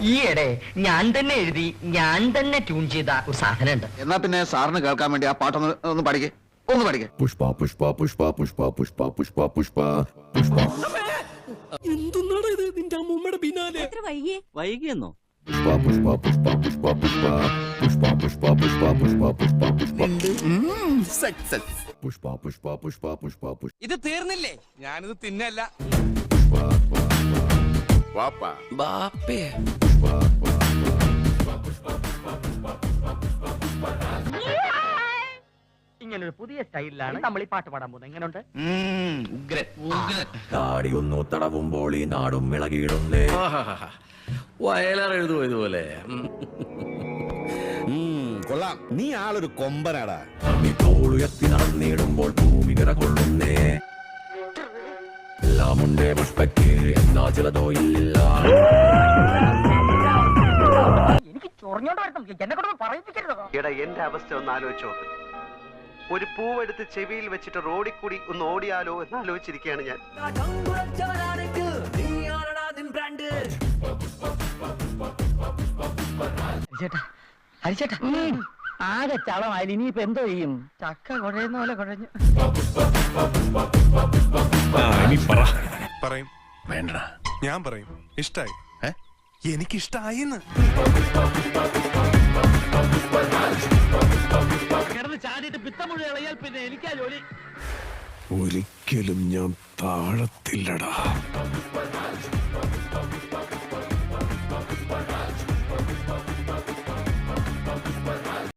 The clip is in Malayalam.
ഈയിടെ ഞാൻ തന്നെ എഴുതി ഞാൻ തന്നെ ട്യൂൺ ചെയ്ത ഒരു സാധനം ഉണ്ട്. എന്നാ പിന്നെ സാറിന് കേൾക്കാൻ വേണ്ടി ആ പാട്ടൊന്ന് പഠിക്കേ, ഒന്ന് പഠിക്കേ. പുഷ്പ പുഷ്പ പുഷ്പ പുഷ്പ പുഷ്പ പുഷ്പ പുഷ്പ പുഷ്പ. എന്തുന്നാണ് ഇത് നിന്റെ അമ്മൂമ്മയുടെ പിന്നാലെ? വൈകിയെന്നോ? പുഷ്പ പുഷ്പ പുഷ്പ പുഷ്പ പുഷ്പ പുഷ്പ പുഷ്പ പുഷ്പ പുഷ്പ പുഷ്പ പുഷ്പ സക്സസ്. പുഷ്പ പുഷ്പ പുഷ്പ പുഷ്പ പുഷ്പ. ഇത് തീർന്നില്ലേ? ഞാനിത് തിന്നല്ല. ബാപ്പേ ഇങ്ങനൊരു പുതിയ സ്റ്റൈലിലാണ് നമ്മൾ ഈ പാട്ട് പാടാൻ പോകുന്നത്. എങ്ങനെയുണ്ട്? താടിയൊന്നു തടവുമ്പോൾ ഈ നാടും ഇളകിയിടുന്നേ. വയലാർ എഴുതുമോ ഇതുപോലെ? കൊള്ളാം, നീ ആളൊരു കൊമ്പനാടാ. നീ തോളുയർത്തി നടന്നിടുമ്പോൾ ഭൂമികര കൊള്ളുന്നേ. എല്ലാമുണ്ടേ പുഷ്പയ്ക്ക്, എന്നാ ചിലതോ ഇല്ലില്ല. എനിക്ക് ചൊറിഞ്ഞോണ്ട് വരണം, എന്നെ കൊണ്ട് പറയിപ്പിക്കരുത്. എടാ, എന്റെ അവസ്ഥ ഒന്ന് ആലോചിച്ചോ. ഒരു പൂവെടുത്ത് ചെവിയിൽ വെച്ചിട്ട് റോഡിൽ കൂടി ഒന്ന് ഓടിയാലോ എന്ന് ആലോചിച്ചിരിക്കുകയാണ് ഞാൻ. ഹരിച്ചേട്ടാ, ആകെ ചളമായി. ഇനിയിപ്പോ എന്തോ ചെയ്യും? ചക്ക കുഴയുന്ന പോലെ കുഴഞ്ഞു. പറയും വേണ്ട, ഞാൻ പറയും. ഇഷ്ടായി? എനിക്കിഷ്ടായിന്ന്. കിടന്ന് ചാടിയിട്ട് പിത്തം മുഴുവൻ ഇളയാൽ പിന്നെ എനിക്കാ ജോലി. ഒരിക്കലും ഞാൻ താഴത്തില്ലടാ.